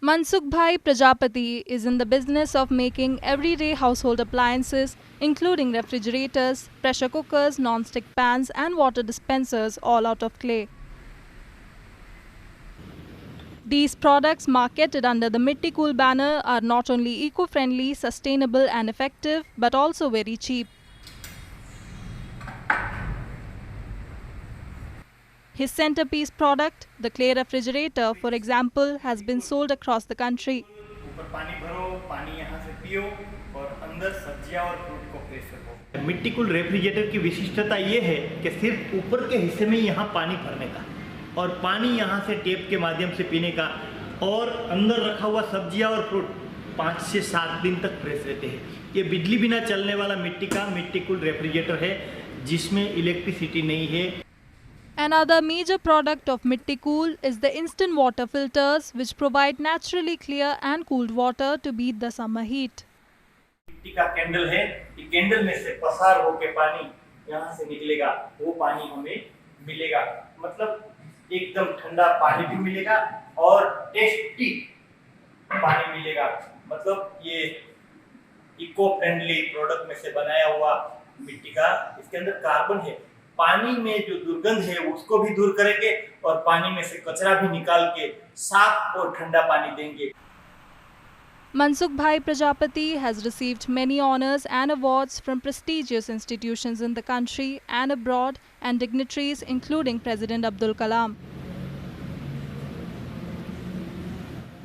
Mansukhbhai Prajapati is in the business of making everyday household appliances, including refrigerators, pressure cookers, non-stick pans and water dispensers, all out of clay. These products, marketed under the Mitticool banner, are not only eco-friendly, sustainable and effective, but also very cheap. His centerpiece product, the clay refrigerator, for example, has been sold across the country. Mitticool refrigerator की विशिष्टता ये है कि सिर्फ ऊपर के हिस्से में यहाँ पानी भरने का और पानी यहाँ से टेप के माध्यम से पीने का, और अंदर रखा हुआ सब्जियाँ और फ्रूट 5 से 7 दिन तक फ्रेश रहते हैं। ये बिजली बिना चलने वाला मिट्टीकूल रेफ्रिजरेटर है जिसमें इलेक्ट्रिसिटी नहीं है। Another major product of Mitticool is the instant water filters, which provide naturally clear and cooled water to beat the summer heat. मिट्टी का कैंडल है, ये कैंडल में से पसार होके पानी यहाँ से निकलेगा, वो पानी हमें मिलेगा, मतलब एकदम ठंडा पानी भी मिलेगा और टेस्टी पानी मिलेगा। मतलब ये इको फ्रेंडली प्रोडक्ट में से बनाया हुआ मिट्टी का, इसके अंदर कार्बन है, पानी में जो दुर्गंध है उसको भी दूर करेंगे और पानी में से कचरा भी निकाल के साफ और ठंडा पानी देंगे। Mansukhbhai Prajapati has received many honors and awards from prestigious institutions in the country and abroad and dignitaries including President Abdul Kalam.